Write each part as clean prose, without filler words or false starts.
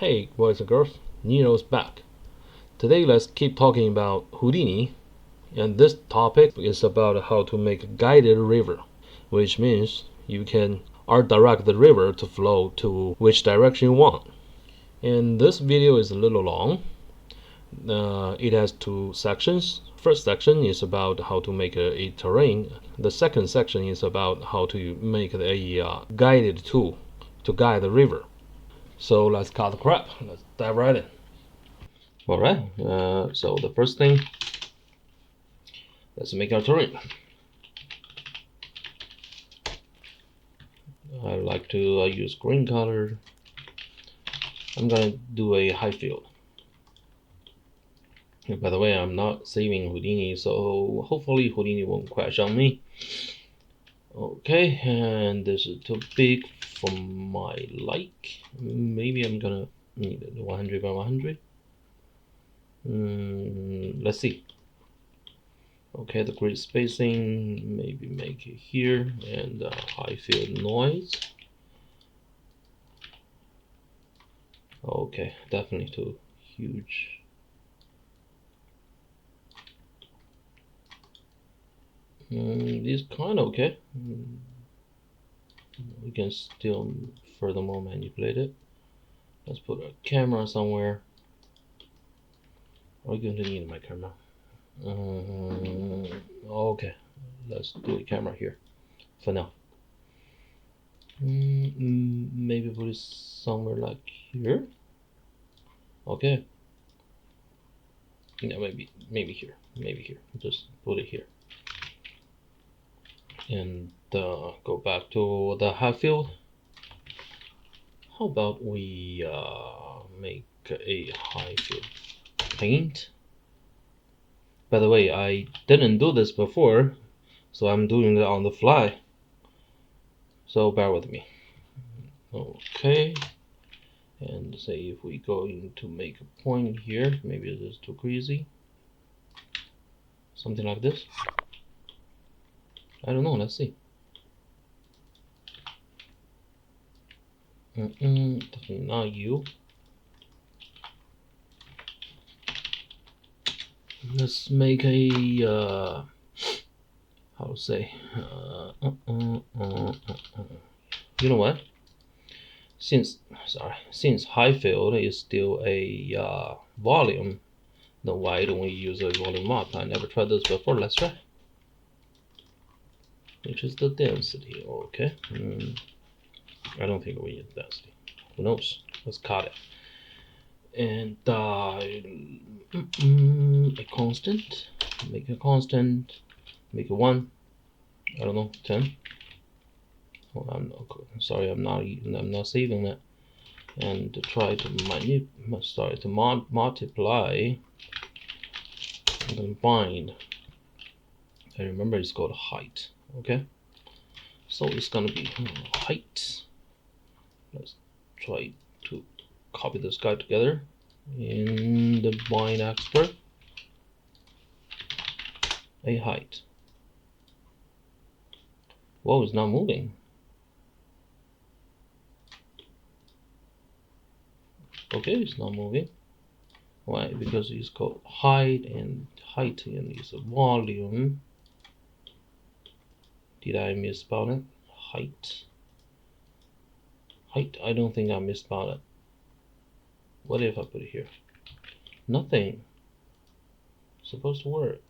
Hey boys and girls, Nero's back. Today let's keep talking about Houdini, and this topic is about how to make a guided river, which means you can art direct the river to flow to which direction you want. And this video is a little long. It has two sections. First section is about how to make a terrain. The second section is about how to make a guided tool to guide the river. So let's cut the crap. Let's dive right in. Alright, so the first thing, let's make our terrain. I like to use green color. I'm gonna do a high field. And by the way, I'm not saving Houdini, so hopefully Houdini won't crash on me. Okay, and this is too big for my like. Maybe I'm gonna need it 100 by 100. Let's see. Okay, the grid spacing, maybe make it here, and high field noise. Okay, definitely too huge. This kind of okay. We can still furthermore manipulate it. Let's put a camera somewhere. Are we going to need my camera? Okay, let's do a camera here for now. Maybe put it somewhere like here. Okay. Yeah, maybe here. Just put it here. And go back to the high field. How about we make a high field paint? By the way, I didn't do this before, so I'm doing it on the fly. So bear with me. Okay. And say if we going to make a point here, maybe it is too crazy. Something like this. I don't know, let's see. Definitely not you. Let's make a how to say you know what? Since high field is still a volume, then why don't we use a volume map? I never tried this before. Let's try. Which is the density? Okay. I don't think we need density. Who knows? Let's cut it. And a constant. Make a constant. Make it 1. I don't know, 10. Oh, sorry, I'm not saving that. And to try to multiply and combine. I remember it's called height. Okay, so it's gonna be height. Let's try to copy this guy together in the bind expert. A height. Whoa, it's not moving. Okay, it's not moving. Why? Because it's called height, and is a volume. Did I misspell it? Height. I don't think I misspelled it. What if I put it here? Nothing. It's supposed to work.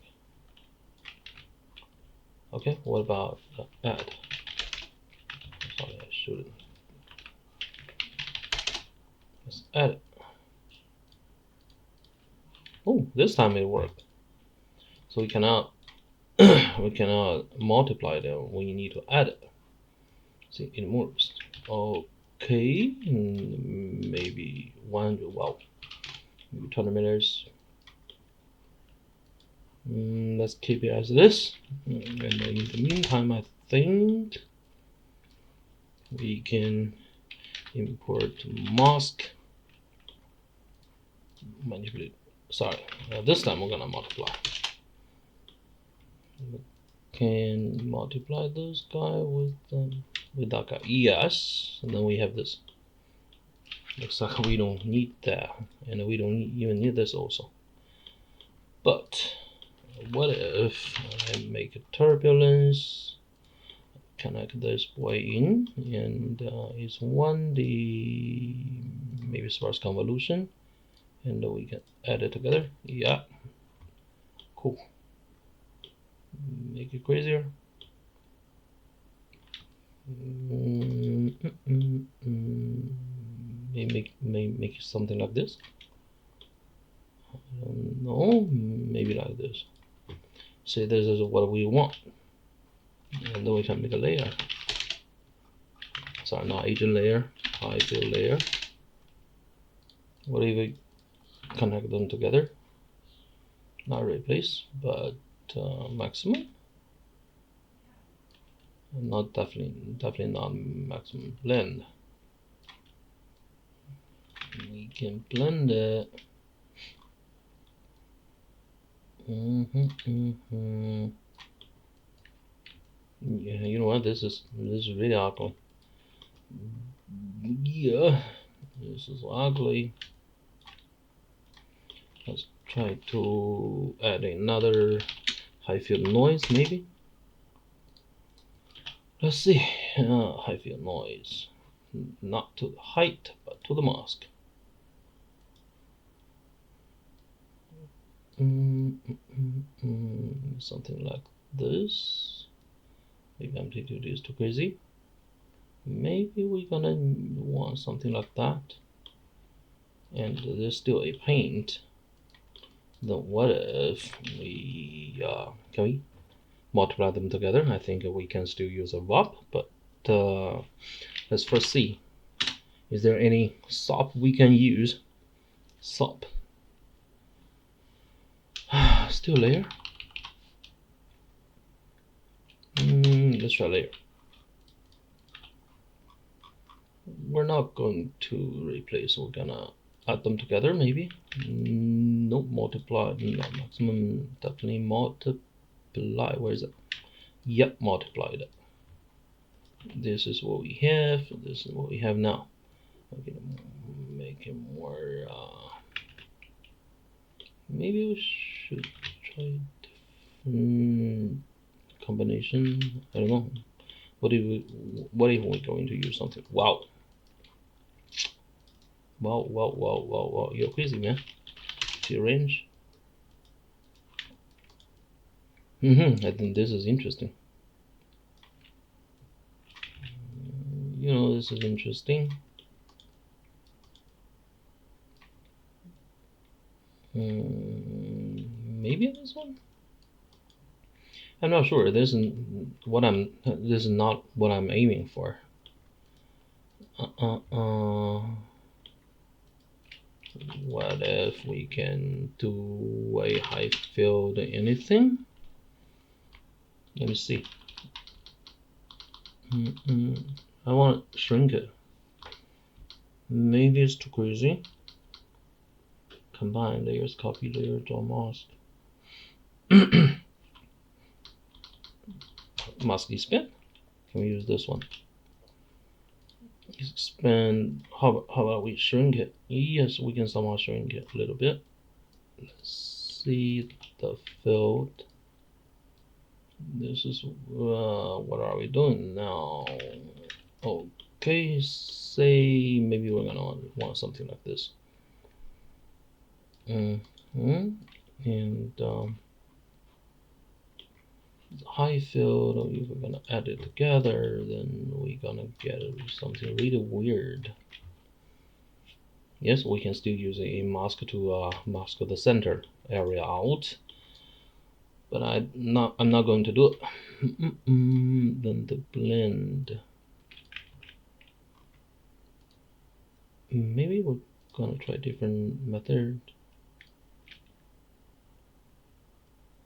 Okay, what about add? Sorry, I shouldn't. Let's add it. Oh, this time it worked. So we cannot multiply them. We need to add it. See, it moves. Okay, maybe 100. Wow, maybe 20 meters. Let's keep it as this. And in the meantime, I think we can import mask. Manipulate. Sorry, this time we're gonna multiply. Can multiply this guy with that guy. Yes, and then we have this. Looks like we don't need that, and we don't even need this also. But what if I make a turbulence, connect this boy in, and it's 1D, maybe sparse convolution, and we can add it together. Yeah, cool. Make it crazier. Maybe make something like this. I don't know, maybe like this. Say this is what we want, and then we can make a layer. Sorry, not agent layer, high field layer. What if we connect them together? Not replace, but maximum. Not definitely not maximum blend. We can blend it. Yeah, you know what? This is really ugly. Yeah, this is ugly. Let's try to add another high field noise, maybe. Let's see. High field noise, not to the height, but to the mask. Something like this. Maybe amplitude is too crazy. Maybe we're gonna want something like that. And there's still a paint. Then what if we can we multiply them together? I think we can still use a VOP, but let's first see. Is there any SOP we can use? SOP. Still layer. Let's try layer. We're not going to replace, we're gonna add them together maybe. Nope, multiply, not maximum, definitely multiply. Where is it? Yep, multiplied it. This is what we have, this is what we have now. I'm gonna make it more, maybe we should try different combination. I don't know. What if we're going to use something? Wow. Wow. You're crazy, man. See range? I think this is interesting. You know, this is interesting. Maybe this one? I'm not sure. This is not what I'm aiming for. What if we can do a high field anything? Let me see. I want to shrink it. Maybe it's too crazy. Combine layers, copy layer, draw mask. Mask expand. Can we use this one? Expand. How about we shrink it? Yes, we can somehow shrink it a little bit. Let's see the field. This is what are we doing now? Okay, say maybe we're gonna want something like this. And high field, if we're gonna add it together, then we're gonna get something really weird. Yes, we can still use a mask to mask the center area out, but I'm not going to do it. Then the blend. Maybe we're gonna try a different method.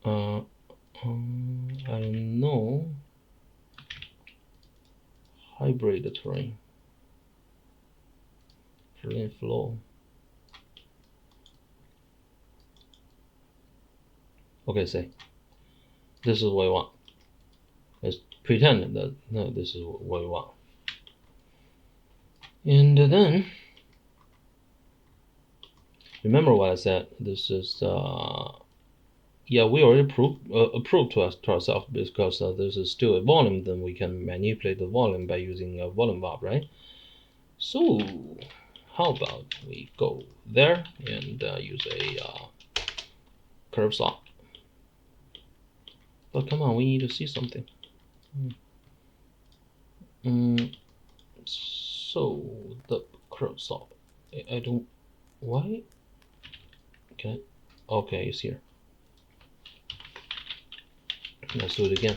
I don't know. Hybrid terrain. Terrain flow. Okay, say this is what I want. Let's pretend that no, this is what we want. And then Remember what I said? This is yeah, we already approved to ourselves because this is still a volume. Then we can manipulate the volume by using a volume valve, right? So how about we go there and use a curve saw? But come on, we need to see something. So the curve saw. I don't. Why? Okay. Okay, it's here. Let's do it again.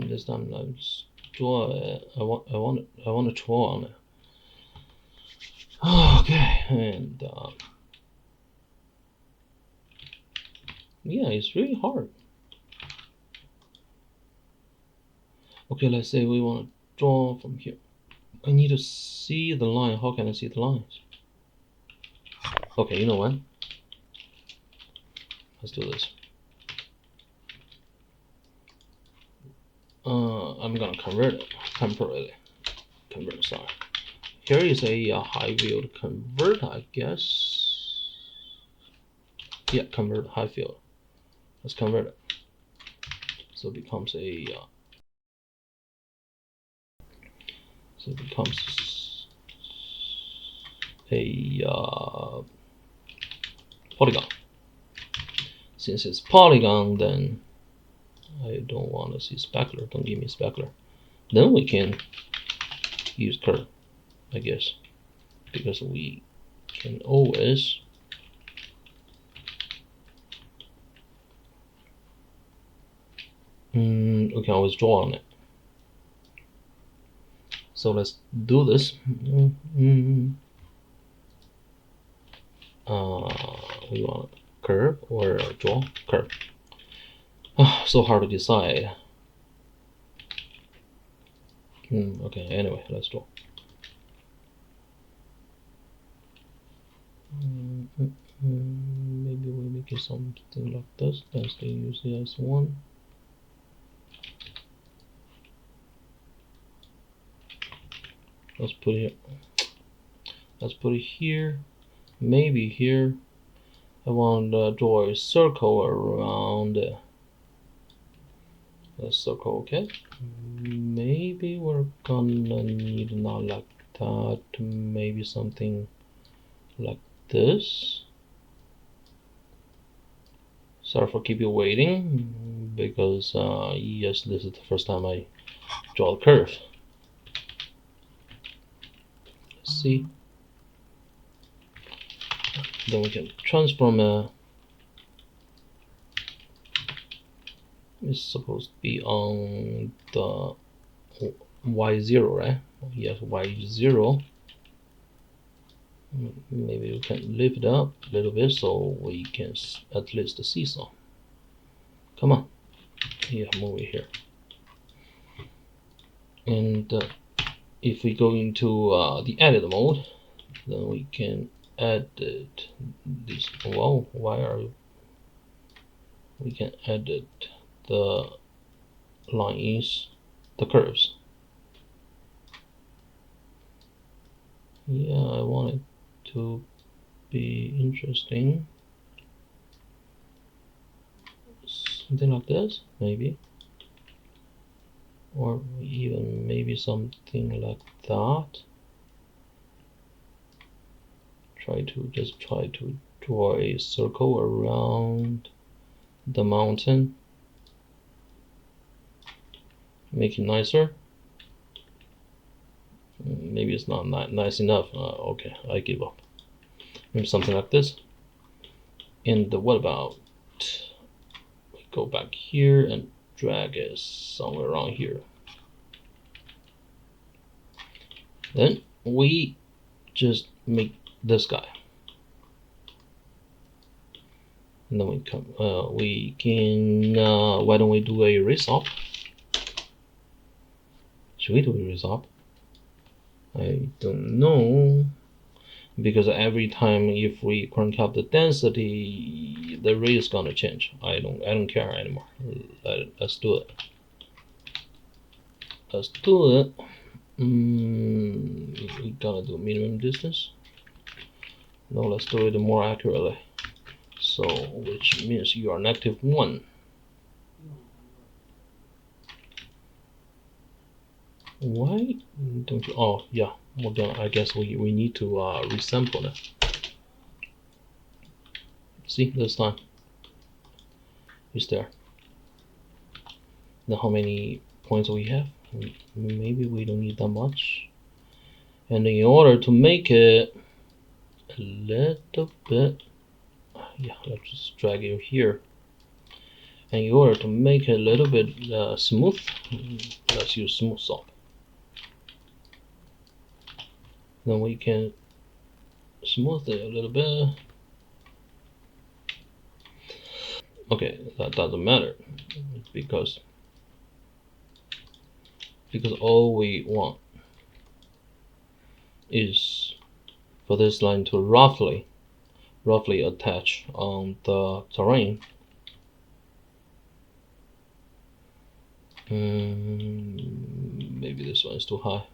This time let's draw it. I want to draw on it. Okay, and yeah, it's really hard. Okay, let's say we want to draw from here. I need to see the line. How can I see the lines? Okay, you know what? Let's do this. I'm gonna convert it temporarily. Convert, sorry. Here is a high field convert, I guess. Yeah, convert high field. Let's convert it. So it becomes a polygon. Since it's polygon, then I don't want to see specular. Don't give me specular. Then we can use curve, I guess, because we can always we can always draw on it. So let's do this. We want curve or draw curve. So hard to decide. Okay, anyway, let's draw. Maybe we make it something like this. Let's use it as one. Let's put it. Let's put it here. Maybe here. I want to draw a circle around a circle. Okay. Maybe we're gonna need not like that. Maybe something like this. Sorry for keep you waiting, because yes, this is the first time I draw a curve. Let's see. Then we can transform it's supposed to be on the y0, right? Yes, y0. Maybe we can lift it up a little bit so we can at least see some. Come on. Yeah, move it here. And if we go into the edit mode, then we can edit this. Wow, why are we can edit the lines, the curves. Yeah, I want it to be interesting. Something like this, maybe. Or even maybe something like that. Try to draw a circle around the mountain. Make it nicer. Maybe it's not nice enough. Okay, I give up. Maybe something like this. And what about we go back here and drag it somewhere around here. Then we just make this guy. And then we can why don't we do a erase off? Should we do a erase off? I don't know, because every time if we crank up the density, the rate is gonna change. I don't care anymore. Let's do it. Let's do it. We gotta do minimum distance. No, let's do it more accurately. So, which means you are -1. Why don't you? Oh, yeah. Well, then I guess we need to resample it. See, this time it's there. Now, how many points we have? Maybe we don't need that much. And in order to make it a little bit, yeah, let's just drag it here. And in order to make it a little bit smooth, let's use smooth salt. Then we can smooth it a little bit. Okay, that doesn't matter because all we want is for this line to roughly attach on the terrain. Maybe this one is too high.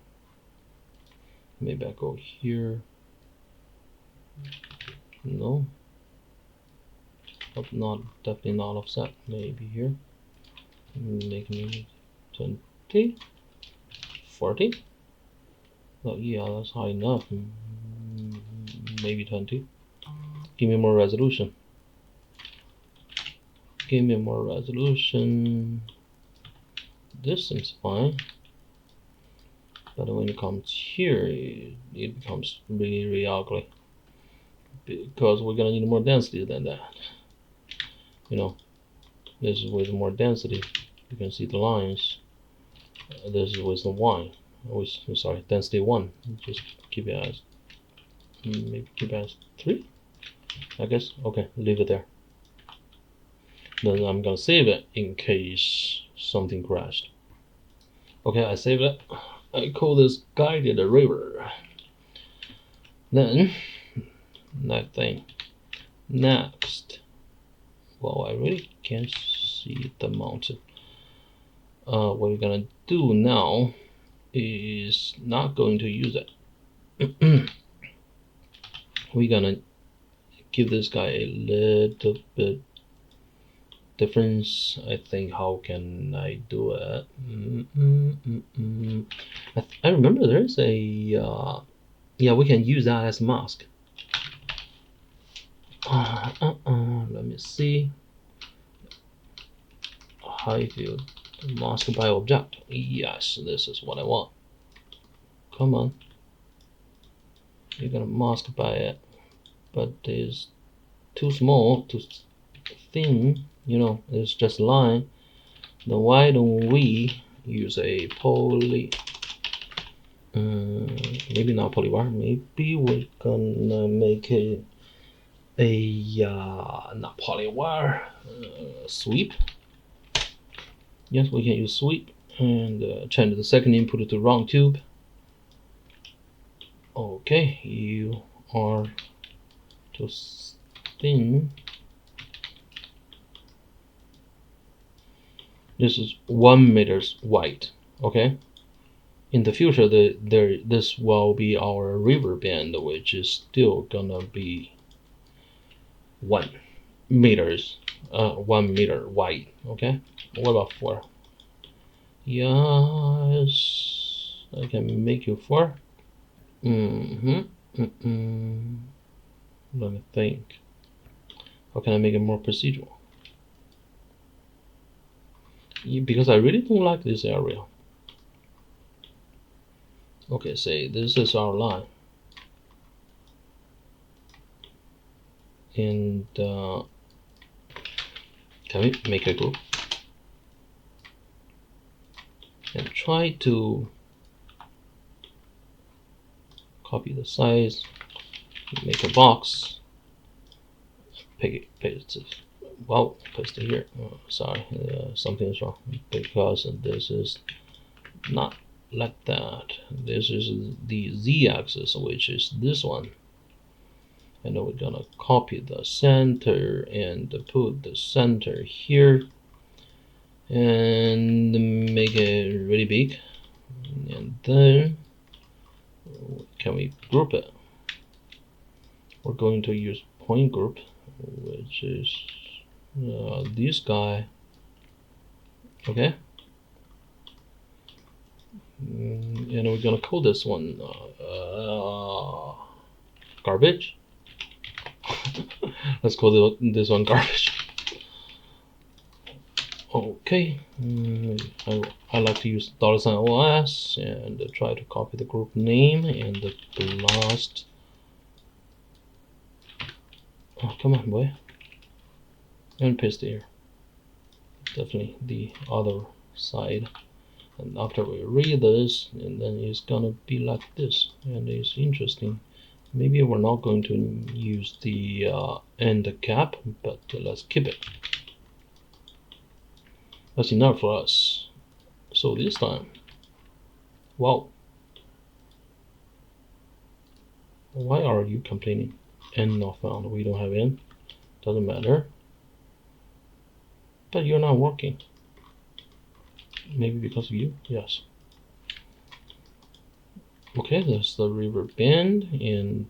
Maybe I go here. No, not definitely not offset. Maybe here. Make me 20, 40. Oh yeah, that's high enough. Maybe 20. Give me more resolution. Give me more resolution. This seems fine. But when it comes here, it becomes really ugly. Because we're gonna need more density than that. You know, this is with more density. You can see the lines. This is with the 1. Sorry, density 1. Just keep it as maybe keep it as 3. I guess. Okay, leave it there. Then I'm gonna save it in case something crashed. Okay, I saved it. I call this guided river. Then that thing. Next. Well, I really can't see the mountain. What we're gonna do now is not going to use it. We're gonna give this guy a little bit difference. I think how can I do it? I remember there's a yeah, we can use that as mask. Let me see. Hide field mask by object. Yes, this is what I want. Come on. You're gonna mask by it, but it's too small, too thin. You know, it's just a line. Then why don't we use a poly? Maybe not polybar. Maybe we're gonna make it a not polywire sweep. Yes, we can use sweep and change the second input to round tube. Okay, you are too thin. This is 1 meters wide. Okay. In the future, this will be our river bend, which is still gonna be 1 meters, 1 meter wide. Okay. What about 4? Yes, I can make you 4. Let me think. How can I make it more procedural? Because I really don't like this area. Okay, say this is our line. And can we make a group? And try to copy the size, make a box, paste it. Wow, paste it here. Oh, sorry, something is wrong because this is not like that. This is the z-axis, which is this one. And then we're gonna copy the center and put the center here and make it really big. And then can we group it? We're going to use point group, which is this guy. Okay, and we're gonna call this one garbage. Let's call this one garbage. Okay, I like to use $OS and try to copy the group name and the blast. Oh, come on, boy. And paste here. Definitely the other side. And after we read this, and then it's gonna be like this, and it's interesting. Maybe we're not going to use the end cap, but let's keep it. That's enough for us. So this time, wow. Why are you complaining? N not found. We don't have N. Doesn't matter. But you're not working. Maybe because of you? Yes. Okay, that's the river bend, and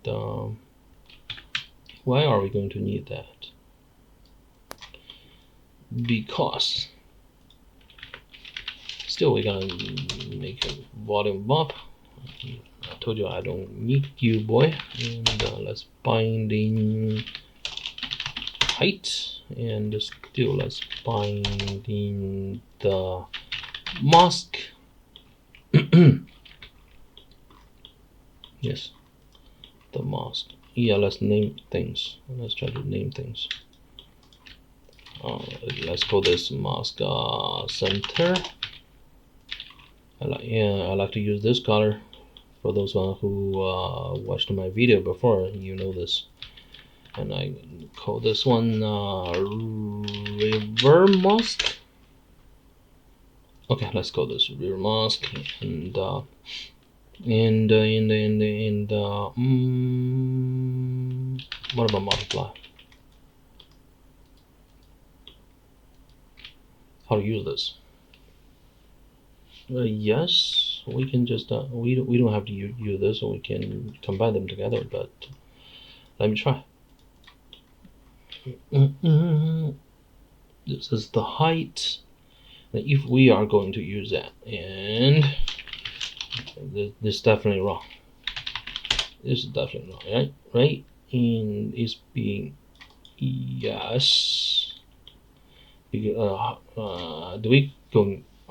why are we going to need that? Because still we're gonna make a volume bump. I told you I don't need you, boy. And let's bind in height, and still let's bind in the mask. Yes, the mask. Yeah, let's name things. Let's try to name things. Let's call this mask center. I like to use this color. For those who watched my video before, you know this. And I call this one river mask. Okay, let's call this river mask. And what about multiply? How to use this? Yes, we can just we don't have to use this, so we can combine them together. But let me try. This is the height. If we are going to use that, and this is definitely wrong. This is definitely wrong, right? Right? And it's being yes. Are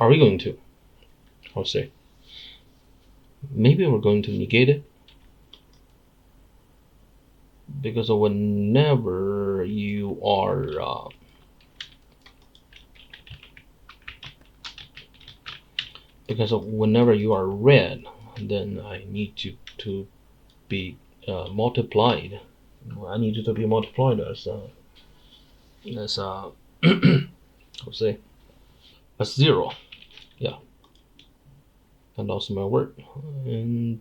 we going to? I'll say. Maybe we're going to negate it, because whenever you are red, then I need you to be multiplied. I need you to be multiplied as I'll say as 0. Yeah, I lost my word. And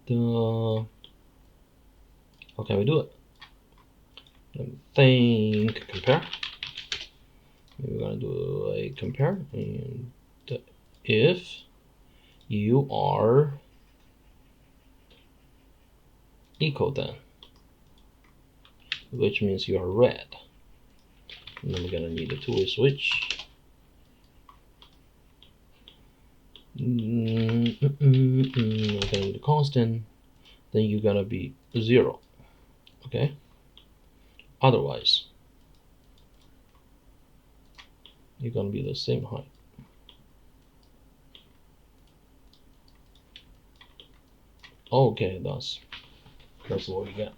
how can we do it? Let me think. Compare. We're gonna do a compare, and if you are equal, then which means you are red, and then we're gonna need a two-way switch. We're gonna need a constant, then you're gonna be 0. Okay, otherwise you're gonna be the same height. Okay, that's what we get.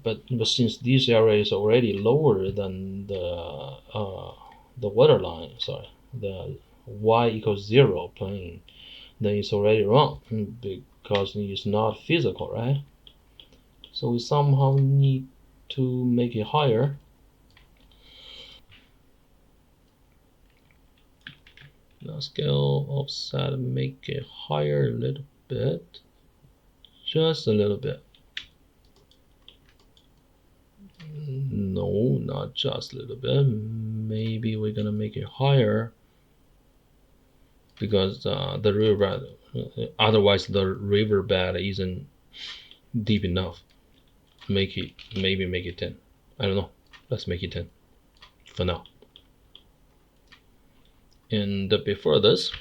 But since this area is already lower than the water line, sorry, the y equals 0 plane, then it's already wrong, because it's not physical, right? So we somehow need to make it higher. Now scale offset, make it higher a little bit, just a little bit. No, not just a little bit. Maybe we're gonna make it higher. because the river bed, otherwise the river bed isn't deep enough. Maybe make it 10. I don't know. Let's make it 10 for now. And before this,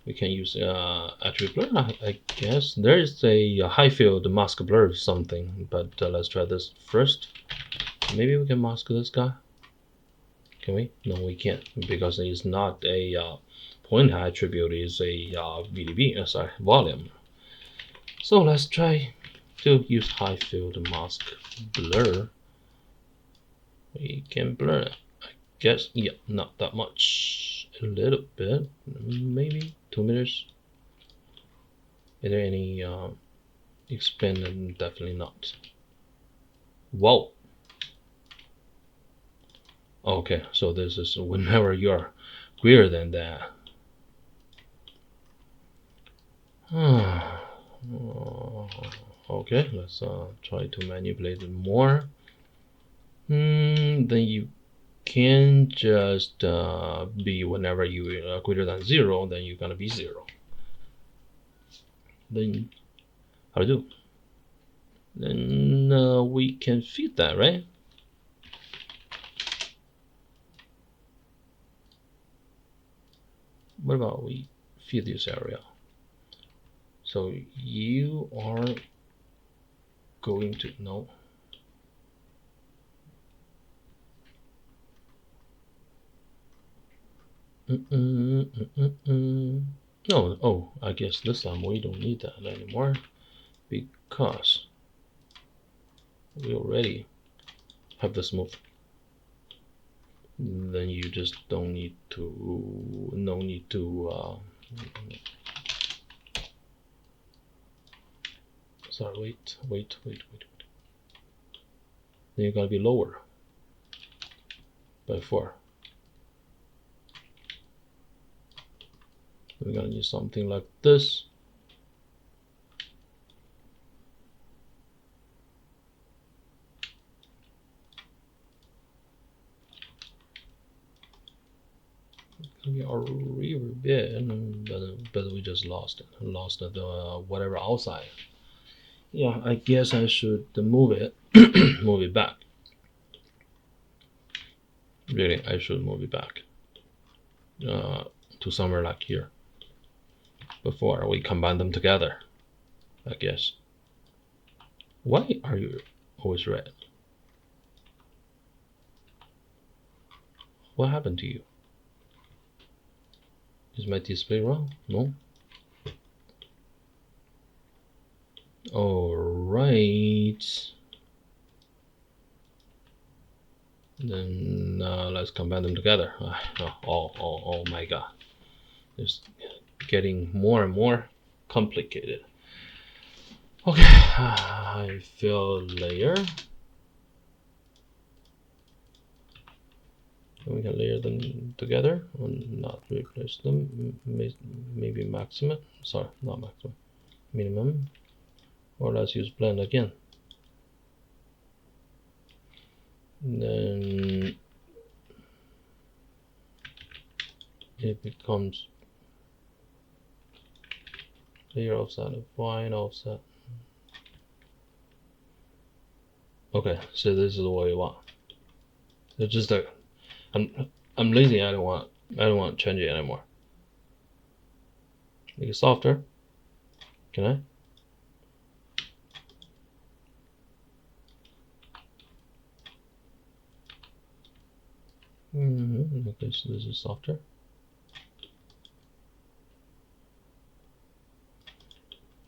we can use attribute blur. I guess there is a high field mask blur or something, but let's try this first. Maybe we can mask this guy. Can we? No, we can't, because it's not a point attribute. It's a VDB. Sorry, volume. So let's try to use high field mask blur. We can blur it. I guess, yeah, not that much. A little bit, maybe 2 meters. Is there any explain? Definitely not. Whoa. Okay, so this is whenever you're greater than that. Okay, let's try to manipulate it more. Then you can just be whenever you are greater than 0, then you're gonna be 0. Then how to do? Then we can feed that, right? What about we feed this area? So you are going to no. No, oh, I guess this time we don't need that anymore, because we already have this move. Then you just don't need to, no need to sorry, wait. Then you gotta be lower by 4. We're gonna do something like this. We are river bed, but we just lost it. Lost the whatever outside. Yeah, I guess I should move it, move it back. Really, I should move it back to somewhere like here. Before we combine them together, I guess. Why are you always red? What happened to you? Is my display wrong? No? Alright. Then let's combine them together. Oh my god. It's getting more and more complicated. Okay, I fill layer. We can layer them together and not replace them. Maybe maximum. Sorry, not maximum. Minimum. Or let's use blend again. And then it becomes layer offset, fine offset. Okay, so this is what we want. It's just that I'm lazy. I don't want to change it anymore. Make it softer. Can I? Okay, so this is softer.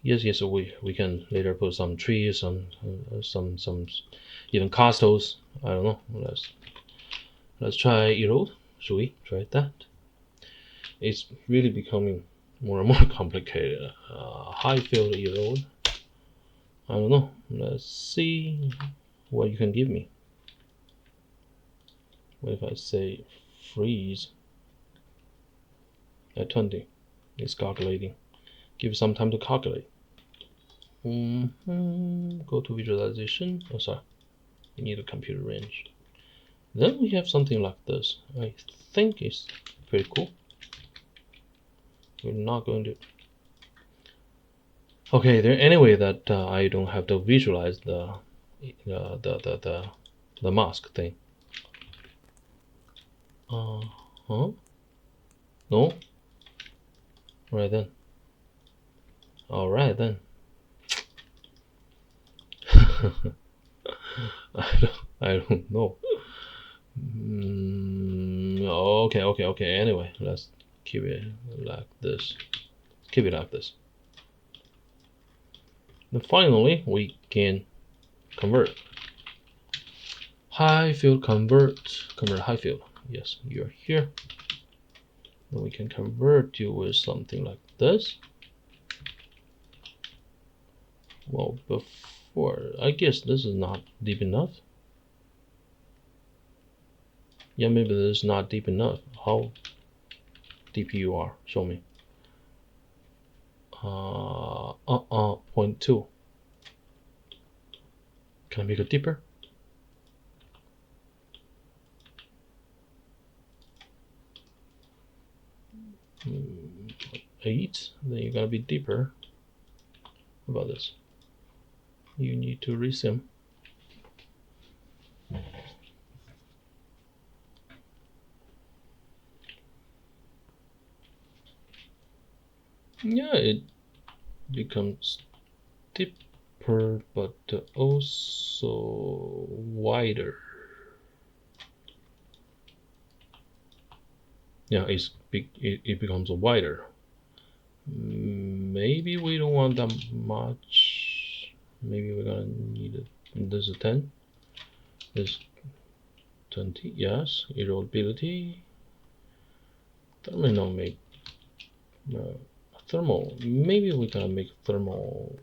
Yes. So we can later put some trees, some even castles. I don't know. Let's try erode. Should we try that? It's really becoming more and more complicated. High field erode. I don't know. Let's see what you can give me. What if I say freeze at 20? It's calculating. Give some time to calculate. Go to visualization. Oh, sorry. You need a computer range. Then we have something like this. I think it's pretty cool. We're not going to. Okay, there any way that I don't have to visualize the mask thing. Huh? No. Right then. All right then. I don't know. Okay. Anyway, let's keep it like this. Keep it like this. Then finally, we can convert. High field convert high field. Yes, you're here. Then we can convert you with something like this. Well, before, I guess this is not deep enough. Yeah, maybe this is not deep enough. How deep you are? Show me. 0.2. Can I make it deeper? Mm, 8. Then you gotta be deeper. How about this? You need to resim. Yeah, it becomes deeper, but also wider. Yeah, it becomes wider. Maybe we don't want that much. Maybe we're gonna need it. This is 10. This 20. Yes, erodibility. Terminal make thermal. Maybe we can make thermal.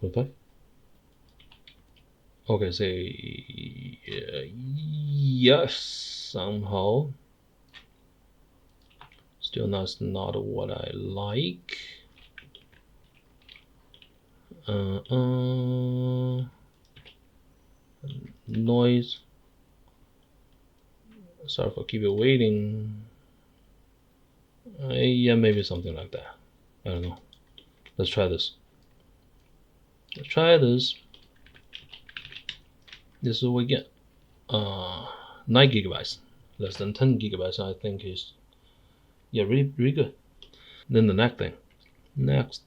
0.5. Okay, say yes. Somehow, still not what I like. Noise. Sorry for keep you waiting. Yeah, maybe something like that. I don't know. Let's try this. Let's try this. This is what we get. 9 gigabytes, less than 10 gigabytes. I think is really good. Then the next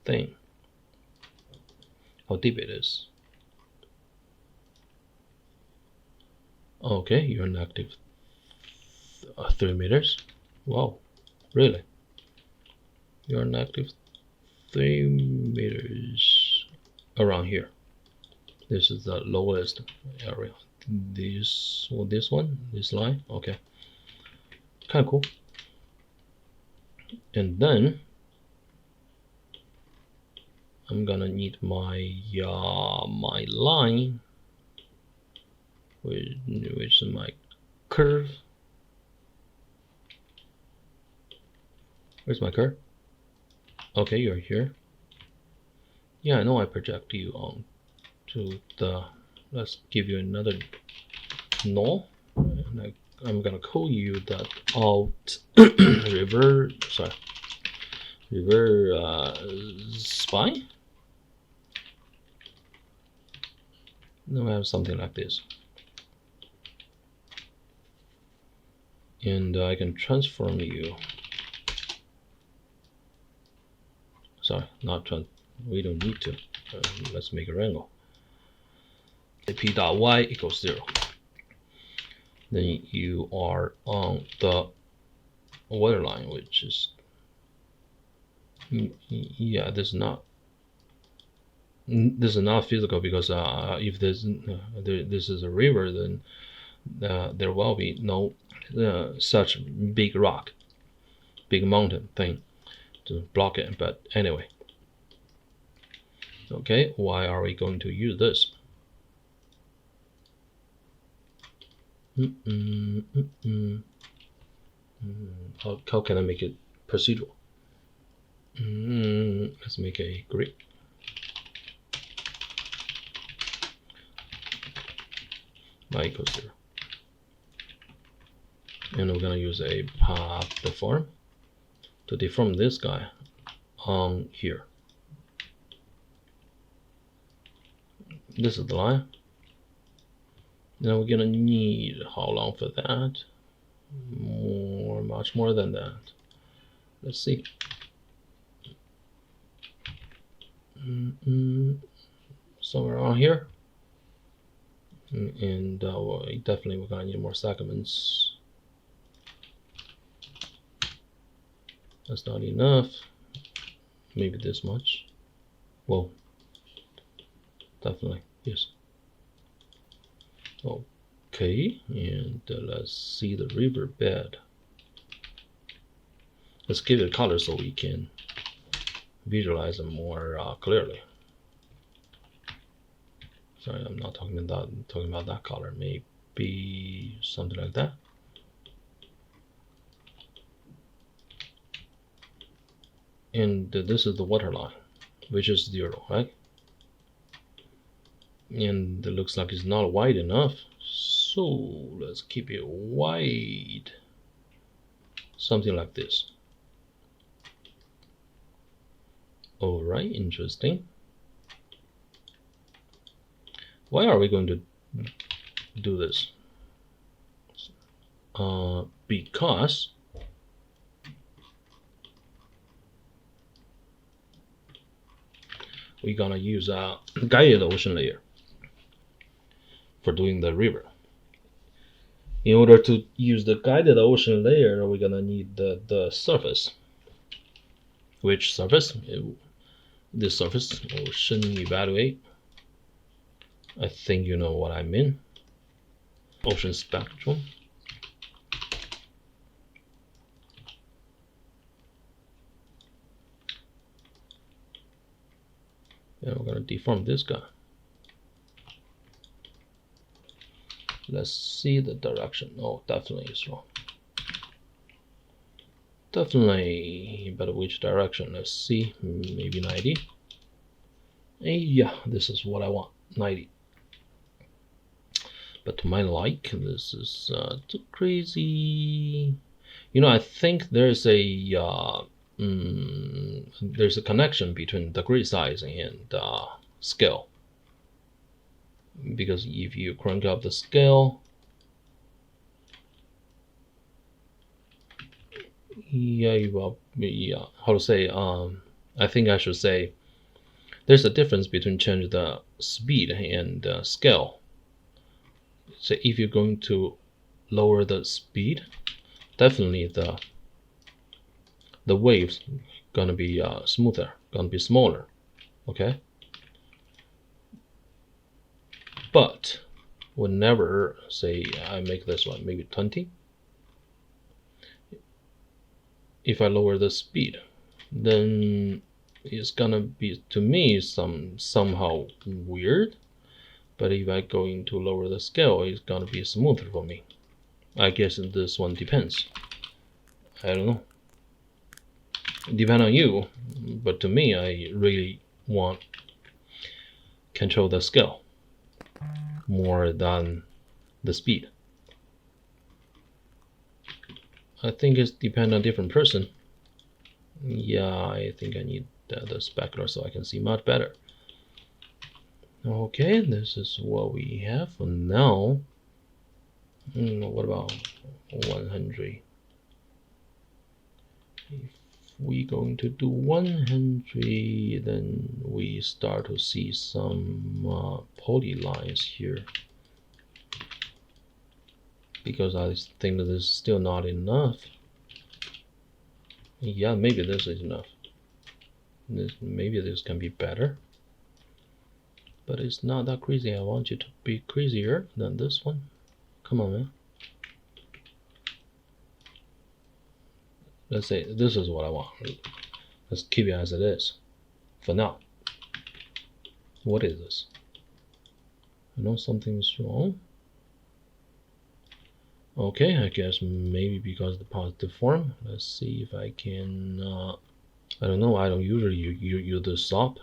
thing, how deep it is. Okay, you're negative 3 meters. Wow, really? You're negative 3 meters around here. This is the lowest area. This line. Okay, kind of cool. And then I'm gonna need my my line, which is my curve. Where's my curve? Okay, you're here. Yeah, I know I project you on to the. Let's give you another null. And I'm gonna call you that alt river. Sorry, river spine. Then we have something like this, and I can transform you. Sorry, not trans. We don't need to. Let's make a wrangle. P dot y equals 0. Then you are on the waterline, which is yeah. This is not physical because if this is a river, then there will be no such big rock, big mountain thing to block it. But anyway, okay, why are we going to use this? How can I make it procedural? Let's make a grid. Y equals 0. And we're gonna use a path deform. to deform this guy on here. This is the line. Now we're gonna need how long for that? Much more than that. Let's see. Somewhere around here. And definitely we're gonna need more segments. That's not enough. Maybe this much. Well, definitely, yes. Okay, and let's see the riverbed. Let's give it a color so we can visualize it more clearly. Sorry, I'm not talking about that color. Maybe something like that. And this is the water line, which is 0, right? And it looks like it's not wide enough, so let's keep it wide, something like this. All right, interesting. Why are we going to do this? Because we're gonna use a guided ocean layer for doing the river. In order to use the guided ocean layer, we're gonna need the surface. Which surface? This surface, ocean evaluate. I think you know what I mean. Ocean spectrum. And we're gonna deform this guy. Let's see the direction. Oh, definitely it's wrong. Definitely, but which direction? Let's see, maybe 90. Yeah, this is what I want, 90. But to my like, this is too crazy. You know, I think there's a connection between degree size and scale. Because if you crank up the scale, how to say, I think I should say there's a difference between change the speed and scale. So if you're going to lower the speed, definitely the waves gonna be smoother, gonna be smaller, okay? But whenever, say, I make this one maybe 20, if I lower the speed, then it's gonna be, to me, somehow weird. But if I going to lower the scale, it's gonna be smoother for me. I guess this one depends. I don't know. Depend on you, but to me, I really want control the scale more than the speed. I think it's depend on different person. Yeah, I think I need the specular so I can see much better. Okay, this is what we have for now. What about 100? If we going to do 100, then we start to see some polylines here. Because I think that this is still not enough. Yeah, maybe this is enough. Maybe this can be better. But it's not that crazy. I want you to be crazier than this one. Come on, man. Let's say this is what I want. Let's keep it as it is for now. What is this? I know something's wrong. Okay, I guess maybe because of the positive form. Let's see if I can. I don't know. I don't usually use the stop.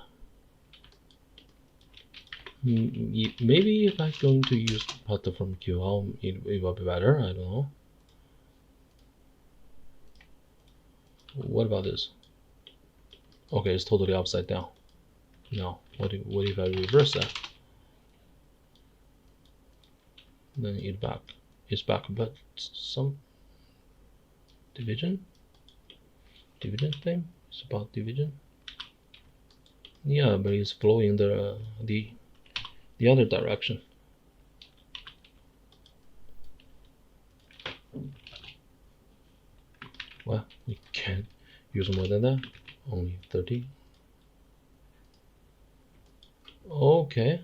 Maybe if I'm going to use positive form QL, it will be better. I don't know. What about this? Okay, it's totally upside down. Now, what if I reverse that? Then it's back, but some division thing. It's about division. Yeah, but it's flowing the other direction. Well, we can't use more than that. Only 30. Okay,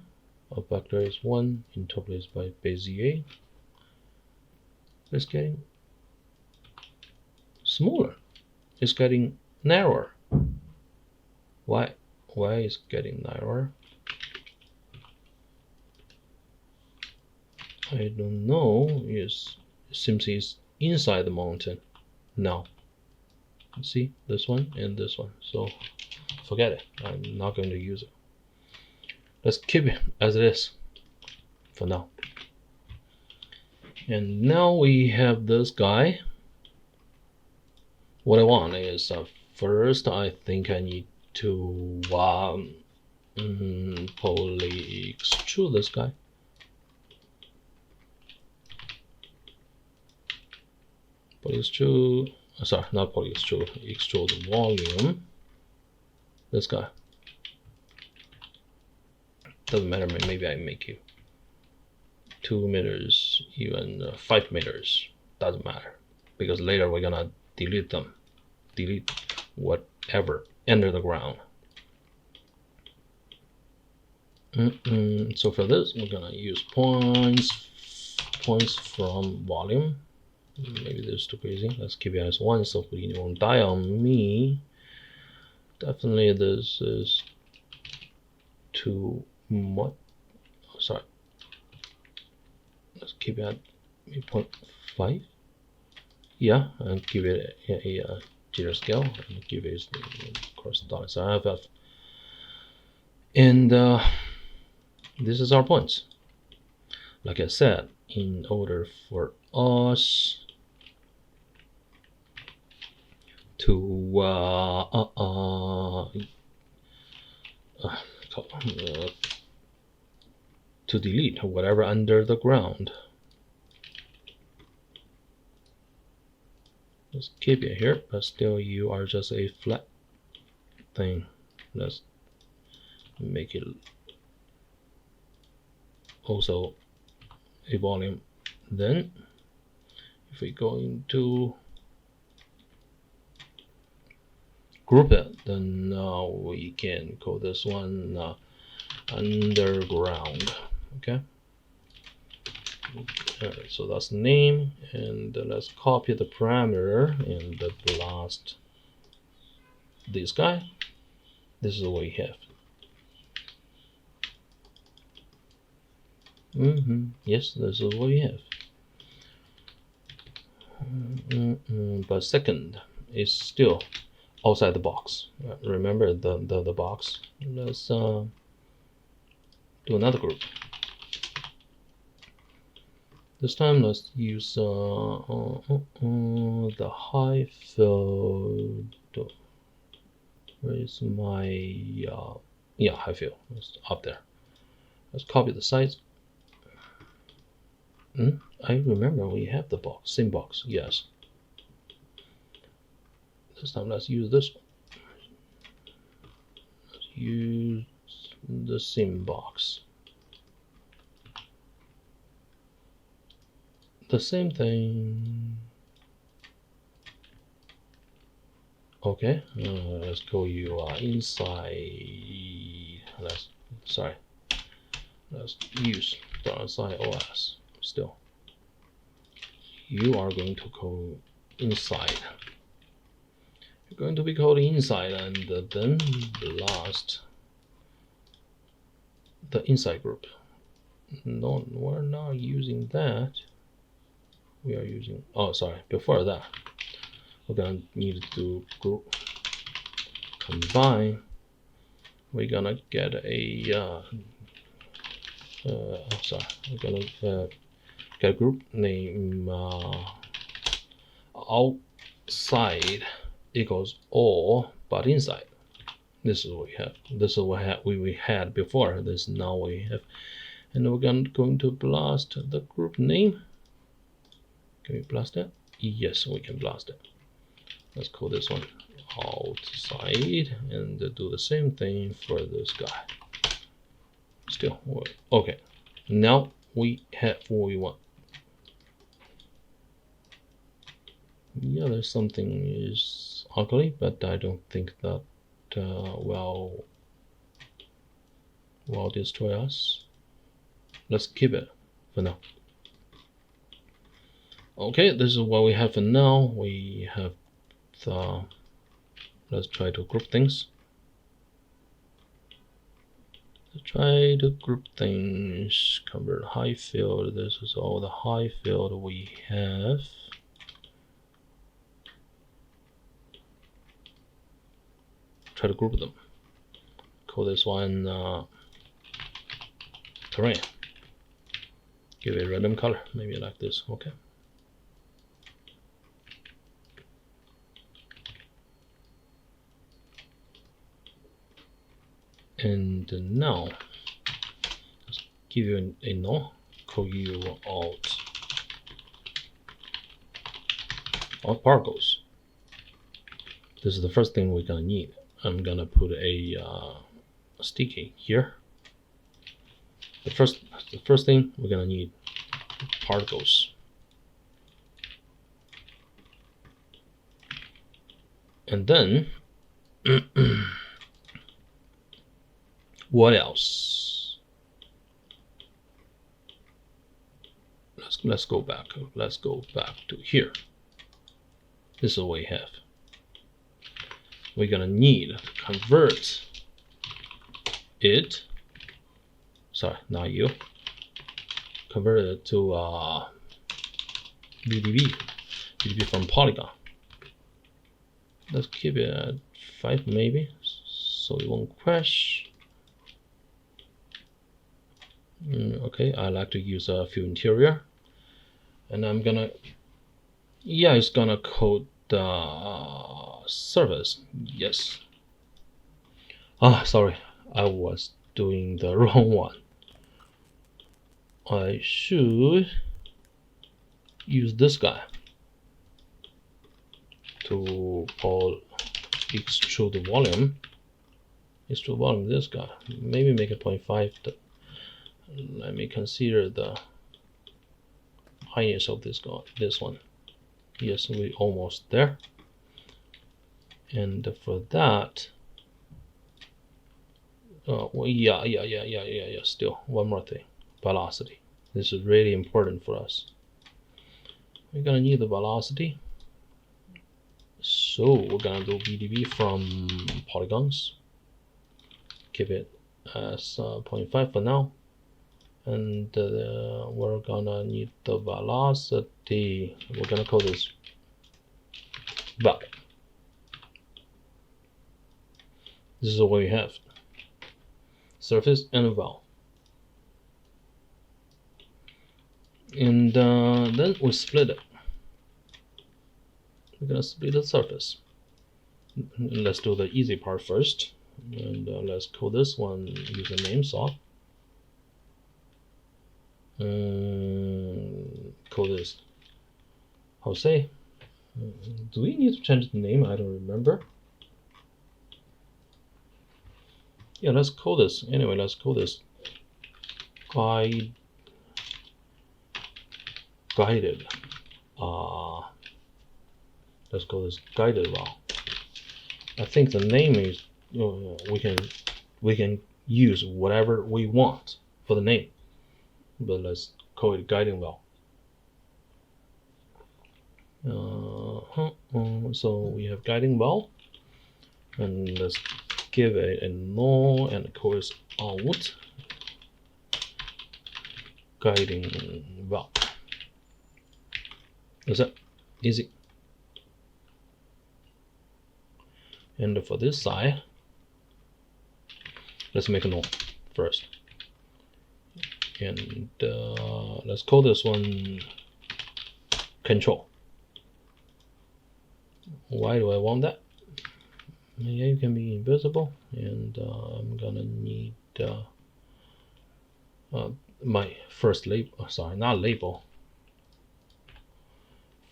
a factor is 1 interpolated by Bezier. It's getting smaller. It's getting narrower. Why is it getting narrower? I don't know. It seems it's inside the mountain now. See this one and this one. So forget it. I'm not going to use it. Let's keep it as it is for now. And now we have this guy. What I want is first I think I need to poly extrude this guy. Poly extrude, sorry, not poly extrude, extrude volume. This guy. Doesn't matter, maybe I make it 2 meters, even 5 meters. Doesn't matter, because later we're gonna delete them. Delete whatever under the ground. So for this, we're gonna use points from volume. Maybe this is too crazy. Let's keep it as 1, so we won't die on me. Definitely this is too much. Sorry. Let's keep it at 0.5. Yeah, and give it a jitter scale and give it cross dots IFF. And this is our points. Like I said, in order for us to delete whatever under the ground. Let's keep it here, but still you are just a flat thing. Let's make it also a volume. Then if we go into group it, then now we can call this one underground. Okay. Alright, so that's name, and let's copy the parameter and blast this guy. This is what we have. Yes, this is what we have. But second is still outside the box. Remember the box. Let's do another group. This time let's use the high field. Where is my yeah, high field? It's up there. Let's copy the size. I remember we have the box, same box. Yes. This time let's use this one. Let's use the same box. The same thing. Okay, let's go inside. Let's use the inside OS. Still, you are going to go inside. You're going to be called inside, and then blast the inside group. No, we're not using that. We are using, oh sorry, before that we're gonna need to group combine. We're gonna get a sorry, we're gonna get a group name outside equals all but inside. This is what we have. This is what we had before. This now we have, and we're going to blast the group name. Can we blast it? Yes, we can blast it. Let's call this one outside and do the same thing for this guy. Still okay. Now we have what we want. Yeah, there's something is ugly, but I don't think that will destroy us. Let's keep it for now. Okay, this is what we have for now. We have the, let's try to group things. Try to group things, convert high field. This is all the high field we have. Try to group them. Call this one terrain. Give it a random color, maybe like this. Okay. And now let's give you a no. Call you out particles. This is the first thing we're gonna need. I'm gonna put a sticky here. The first thing we're gonna need particles, and then what else? Let's go back. Let's go back to here. This is what we have. We're gonna need to convert it. Sorry, not you. Convert it to BDB from polygon. Let's keep it at 5 maybe, so it won't crash. Okay, I like to use a few interior, and I'm gonna, yeah, it's gonna code the surface. Yes. Sorry, I was doing the wrong one. I should use this guy to call extrude volume. Extrude volume, this guy. Maybe make it 0.5. Let me consider the highness of this one. Yes, we're almost there. And for that, well, yeah. Still, one more thing, velocity. This is really important for us. We're gonna need the velocity. So we're gonna do BDB from polygons. Keep it as 0.5 for now. And we're gonna need the velocity. We're gonna call this val. This is what we have. Surface and val. And then we split it. We're gonna split the surface. Let's do the easy part first. And let's call this one using name saw. Call this Jose. Do we need to change the name? I don't remember. Yeah, let's call this. Anyway, let's call this guided. Let's call this guided val. I think the name is, we can use whatever we want for the name, but let's call it guiding val. So we have guiding val, and let's give it a no and call it out guiding val. That's it. Easy. And for this side, let's make a no first. And let's call this one control. Why do I want that? Yeah, you can be invisible, and I'm gonna need my first label. Sorry, not label.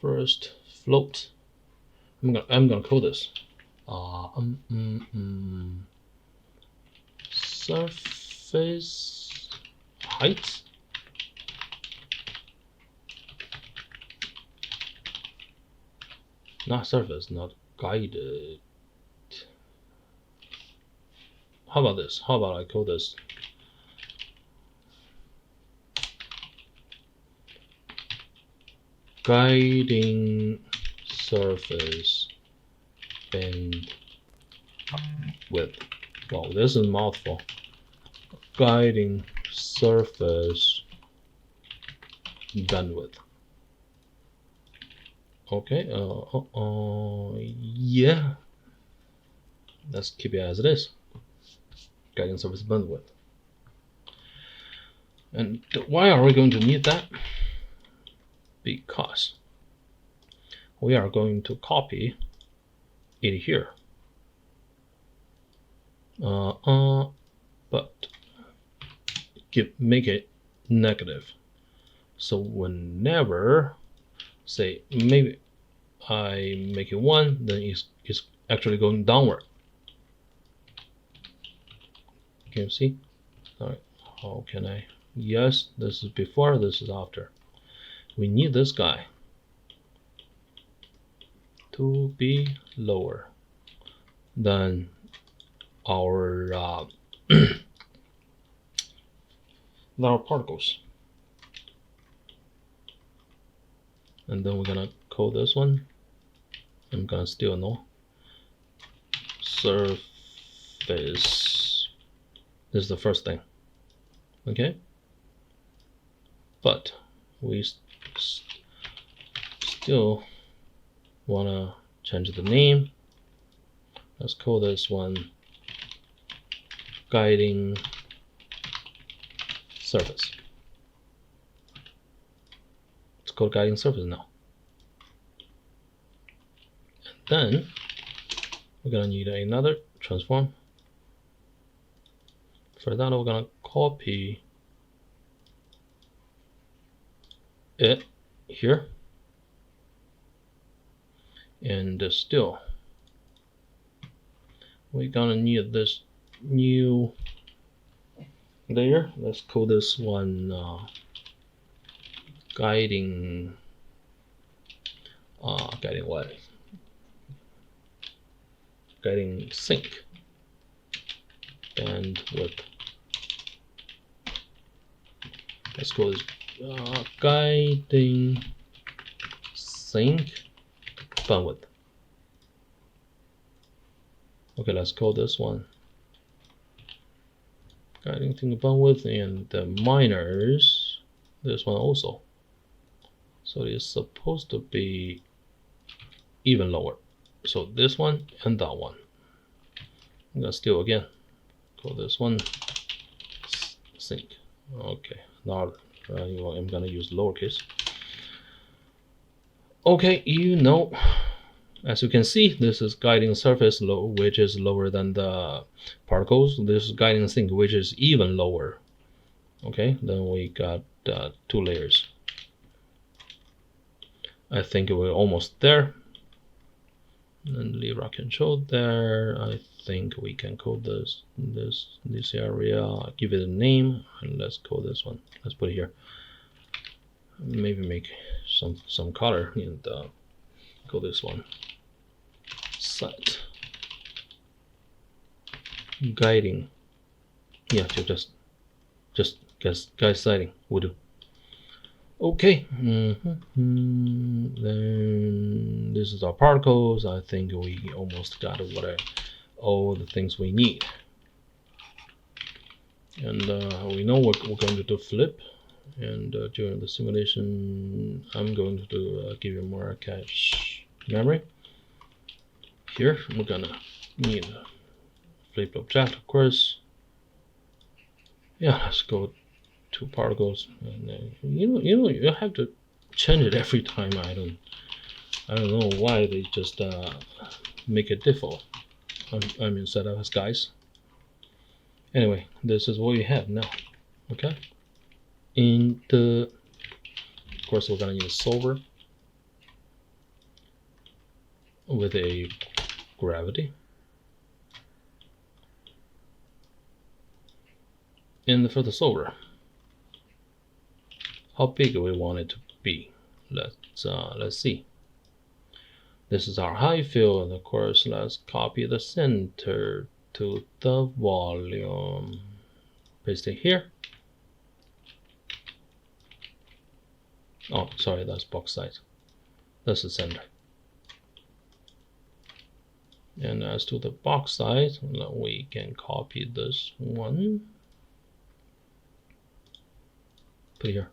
First float. I'm gonna call this surface height. Not surface, not guided. How about this? How about I call this guiding surface band width. Wow, this is a mouthful. Guiding surface bandwidth. Okay, yeah. Let's keep it as it is. Guiding surface bandwidth. And why are we going to need that? Because we are going to copy it here. But make it negative. So whenever, say, maybe I make it 1, then it's actually going downward. Can you see? All right. How can I? Yes, this is before, this is after. We need this guy to be lower than our our particles. And then we're gonna call this one. I'm gonna still know surface. This is the first thing. Okay, but we still wanna change the name. Let's call this one guiding surface. It's called guiding surface now. And then we're gonna need another transform. For that, we're gonna copy it here, and still we're gonna need this new layer. Let's call this one guiding what? Guiding sync bandwidth. Let's call this guiding sync bandwidth. Okay, let's call this one guiding sync bandwidth, and the minus this one also. So it's supposed to be even lower. So this one and that one. I'm gonna still again call this one sync. Okay, now I'm gonna use lowercase. Okay, as you can see, this is guiding surface low, which is lower than the particles. This is guiding sync, which is even lower. Okay, then we got 2 layers. I think we're almost there. And leave our control there. I think we can call this area, give it a name, and let's call this one. Let's put it here. Maybe make some color and call this one set guiding. Yeah, just guide sighting will do. Okay, then this is our particles. I think we almost got all the things we need. And we know we're going to do flip. And during the simulation, I'm going to give you more cache memory. Here, we're gonna need a flip object, of course. Yeah, let's go to particles, and you have to change it every time. I don't I don't know why they just make it default. I mean, set up as guys. Anyway, this is what we have now. Okay. In the, of course, we're gonna use solver with a gravity. And for the solver, how big we want it to be. Let's see. This is our high fill, and of course, let's copy the center to the volume. Paste it here. Oh, sorry, that's box size. That's the center. And as to the box size, we can copy this one. Put here.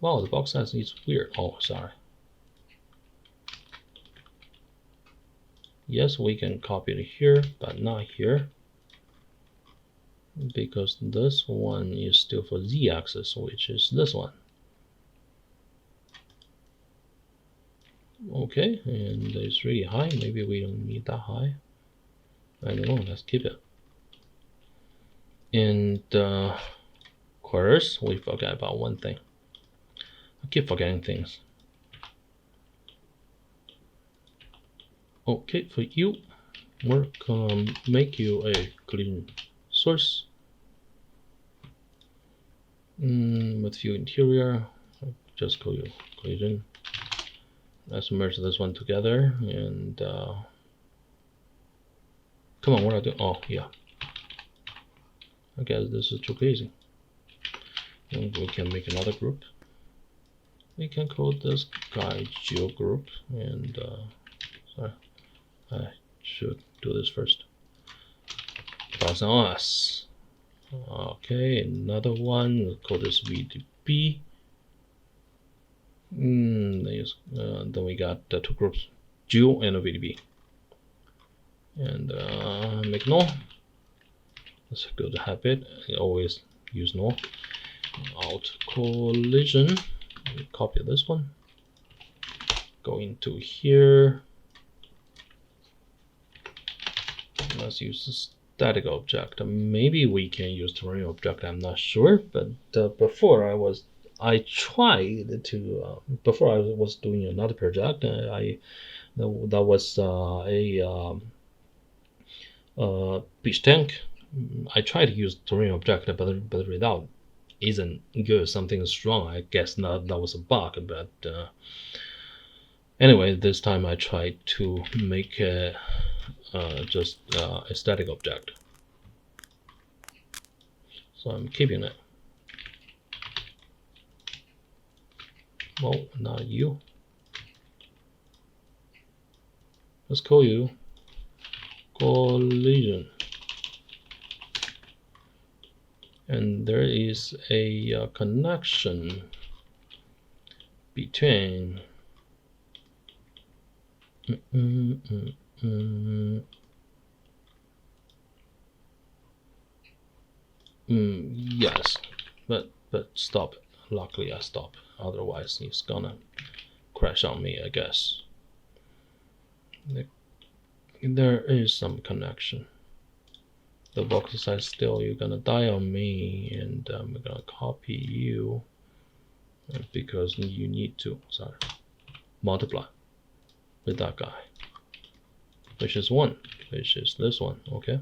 Wow, the box size is weird. Oh, sorry. Yes, we can copy it here, but not here, because this one is still for z-axis, which is this one. Okay, and it's really high. Maybe we don't need that high. I don't know. Let's keep it. And of course, we forgot about one thing. I keep forgetting things. Okay, for you, we're gonna make you a clean source with view interior. Just call you collision. Let's merge this one together and come on, what are I doing? Oh yeah, I guess this is too crazy. And we can make another group. We can call this guy geo group, and sorry, I should do this first. That's on us. Okay, another one. We'll call this VDB. Then we got two groups, geo and a VDB. And make null. That's a good habit. I always use null. Alt collision. Copy this one. Go into here. Let's use the static object. Maybe we can use terrain object. I'm not sure, but before I was doing another project. That was a beach tank. I tried to use terrain object, but the result isn't good. Something is wrong. I guess that was a bug. But anyway, this time I tried to make just a static object. So I'm keeping it. Well, not you. Let's call you collision. And there is a connection between yes, but stop it. Luckily I stopped, otherwise it's gonna crash on me, I guess. There is some connection. The box size still, you're gonna die on me, and I'm gonna copy you because you need to, sorry, multiply with that guy, which is 1, which is this one. Okay,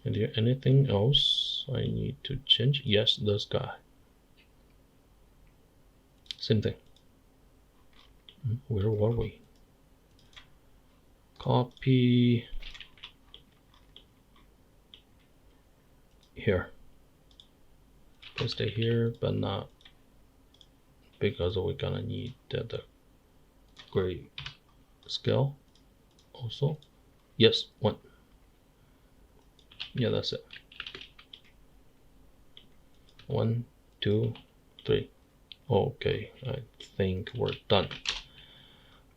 and here anything else I need to change? Yes, this guy. Same thing. Where were we? Copy here. Paste it here, but not because we're gonna need the gray scale also. Yes, 1. Yeah, that's it. 1, 2, 3. Okay, I think we're done.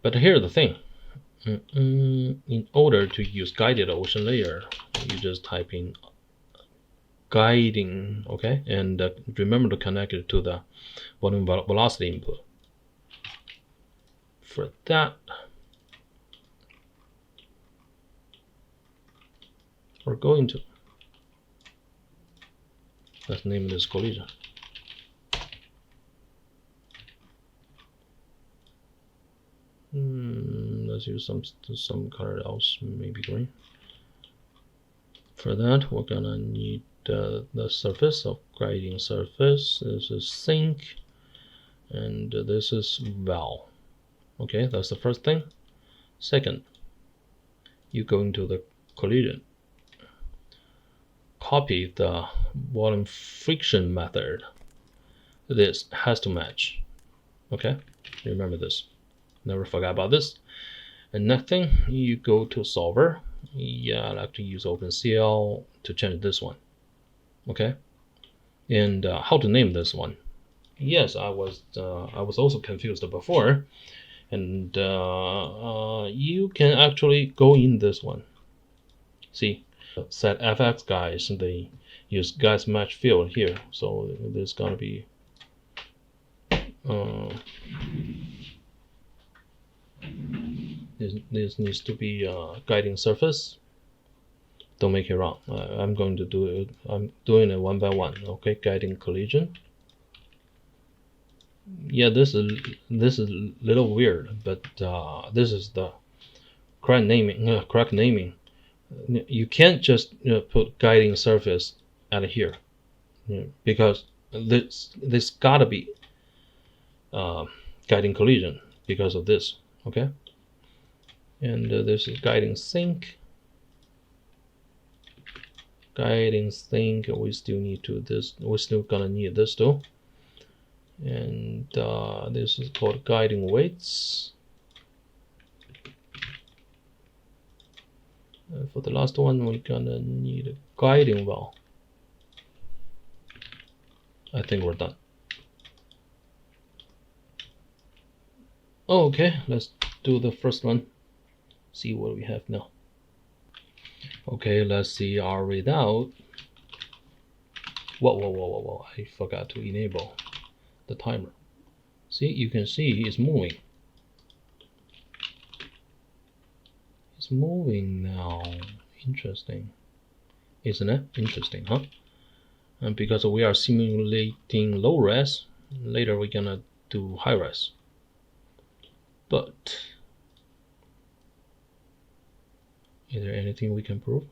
But here's the thing. In order to use guided ocean layer, you just type in guiding, okay, and remember to connect it to the volume velocity input. For that, we're going to, let's name this collision. Let's use some color else, maybe green. For that, we're gonna need the surface of guiding surface. This is sink, and this is valve. Okay, that's the first thing. Second, you go into the collision, copy the volume friction method. This has to match. Okay, remember this. Never forget about this. And next thing, you go to solver. Yeah, I like to use OpenCL to change this one. Okay, and how to name this one? Yes, I was also confused before, and you can actually go in this one. See, set FX guys, they use guys match field here, so there's gonna be this needs to be guiding surface. Don't make it wrong. I'm going to do it. I'm doing it one by one. Okay, guiding collision. Yeah, this is a little weird, but this is the correct naming. Correct naming. You can't just put guiding surface at here, because this gotta be guiding collision because of this. Okay, and this is guiding sink. Guiding sink. We still need to this. We're still gonna need this too. And this is called guiding weights. For the last one, we're gonna need a guiding valve. I think we're done. Okay, let's do the first one. See what we have now. Okay, let's see our readout. Whoa! I forgot to enable the timer. See, you can see it's moving. It's moving now. Interesting, isn't it? Interesting, huh? And because we are simulating low res, later we're gonna do high res. But is there anything we can prove?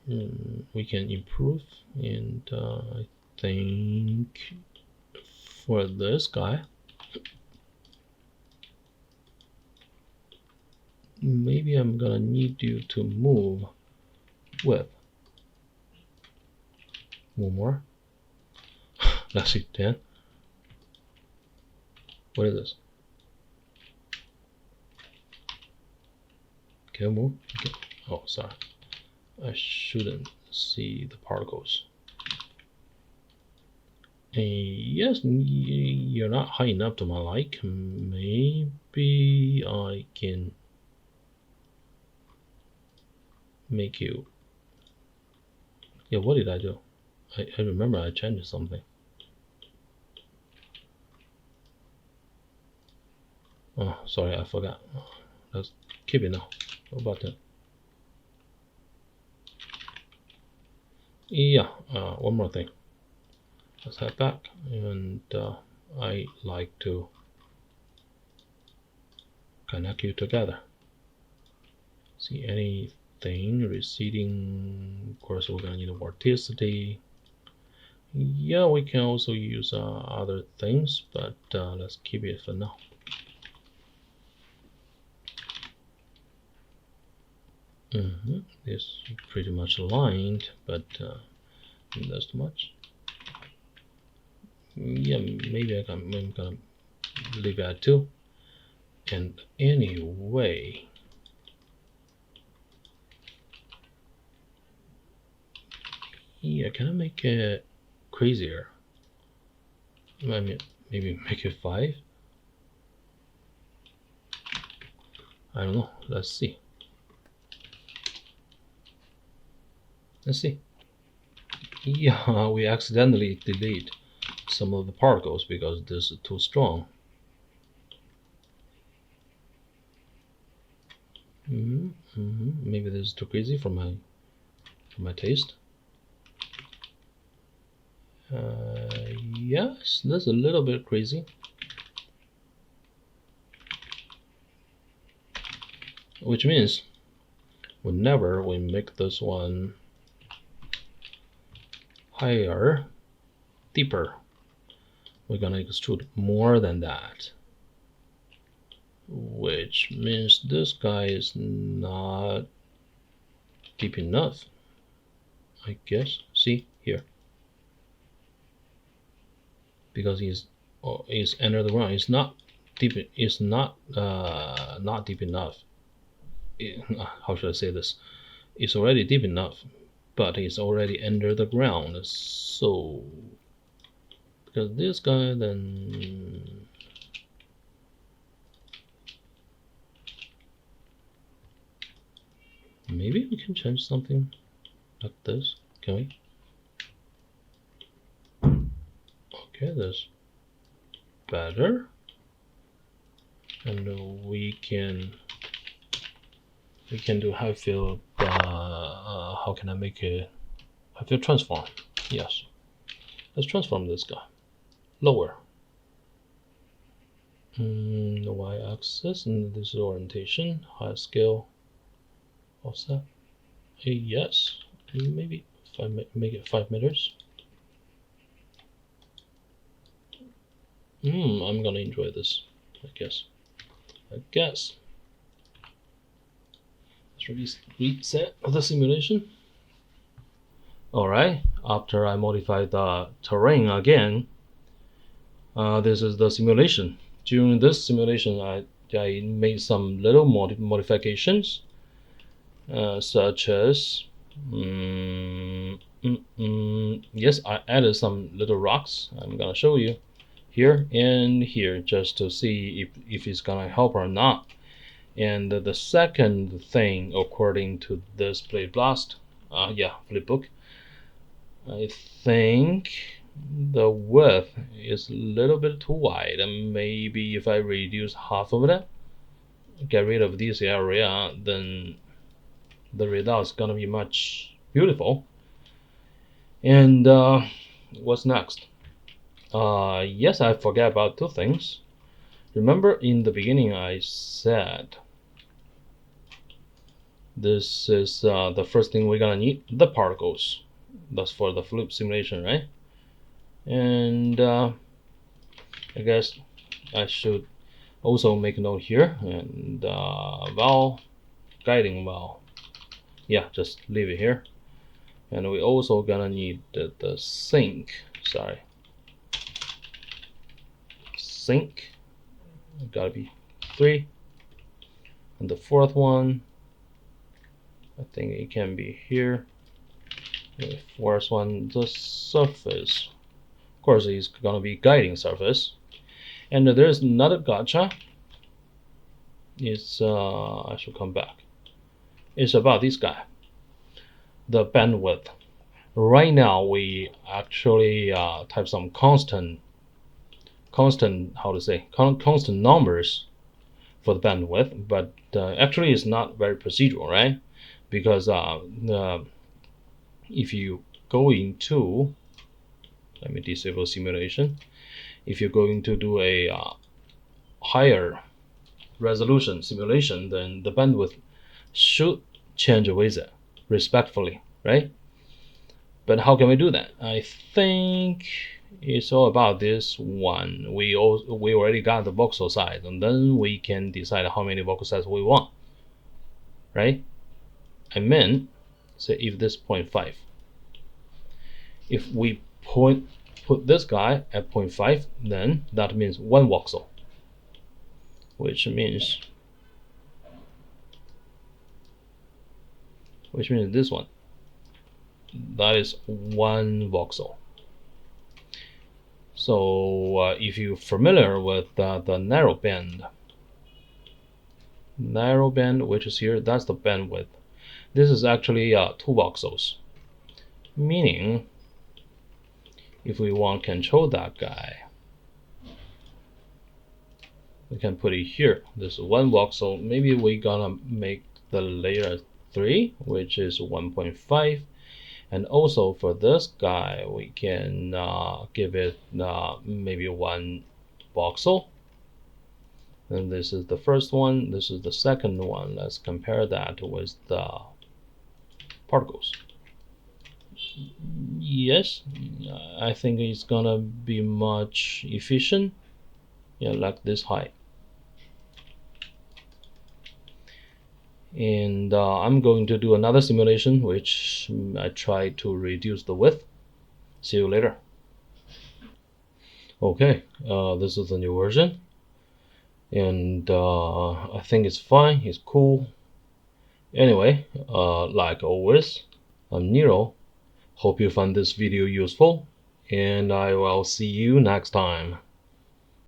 We can improve, and I think for this guy, maybe I'm gonna need you to move with. One more. Let's see, 10. What is this? Can I move? Okay. Oh, sorry. I shouldn't see the particles. Yes, you're not high enough to my like. Maybe I can make you. Yeah, what did I do? I remember I changed something. Oh, sorry, I forgot. Let's keep it now. What about that? Yeah, one more thing. Let's head back, and I like to connect you together. See anything receding? Of course, we're gonna need a vorticity. Yeah, we can also use other things, but let's keep it for now. This is pretty much aligned, but that's too much. Yeah, maybe I'm gonna leave it at 2. And anyway, yeah, can I make it crazier? I mean, maybe make it 5. I don't know. Let's see. Yeah, we accidentally delete some of the particles because this is too strong. Maybe this is too crazy for my taste. Yes, that's a little bit crazy. Which means whenever we make this one higher, deeper, we're gonna extrude more than that. Which means this guy is not deep enough, I guess. See here, because he's under the ground. It's not deep. It's not deep enough. How should I say this? It's already deep enough, but it's already under the ground. So because this guy, then maybe we can change something like this. Can we? Okay, that's better. And we can do high field. How can I make it? High field transform. Yes. Let's transform this guy. Lower. The y-axis and this is orientation. High scale. Offset. Yes. Maybe if I make it 5 meters. I'm gonna enjoy this. I guess. Let's reset the simulation. Alright, after I modified the terrain again, this is the simulation. During this simulation, I made some little modifications, such as, yes, I added some little rocks. I'm gonna show you here and here just to see if it's gonna help or not. And the second thing, according to this Blade Blast, flipbook, I think the width is a little bit too wide, and maybe if I reduce half of it, get rid of this area, then the result is gonna be much beautiful. And what's next? Yes, I forgot about 2 things. Remember in the beginning I said this is the first thing we're gonna need, the particles. That's for the flip simulation, right? And I guess I should also make a note here, and valve, guiding valve. Yeah, just leave it here. And we also gonna need the sink. Sink. Gotta be 3. And the 4th one, I think it can be here. And the 4th one, the surface. Of course, it's gonna be guiding surface. And there's another gotcha. It's I should come back. It's about this guy, the bandwidth. Right now, we actually type some constant numbers for the bandwidth, but actually it's not very procedural, right? Because if you go into, let me disable simulation. If you're going to do a higher resolution simulation, then the bandwidth should change with it respectfully, right? But how can we do that? I think it's all about this one. We already got the voxel size, and then we can decide how many voxel size we want, right? I meant, say if this 0.5, if we put this guy at 0.5, then that means 1 voxel, which means this one, that is 1 voxel. So if you're familiar with the narrow band, which is here, that's the bandwidth. This is actually 2 voxels, meaning if we want to control that guy, we can put it here. This is 1 voxel. Maybe we're gonna make the layer 3, which is 1.5. And also for this guy, we can give it maybe 1 voxel. And this is the first one, this is the second one. Let's compare that with the particles. Yes, I think it's gonna be much efficient. Yeah, like this height. And I'm going to do another simulation, which I try to reduce the width. See you later. Okay, this is the new version, and I think it's fine, it's cool. Anyway, like always, I'm Nero. Hope you found this video useful, and I will see you next time.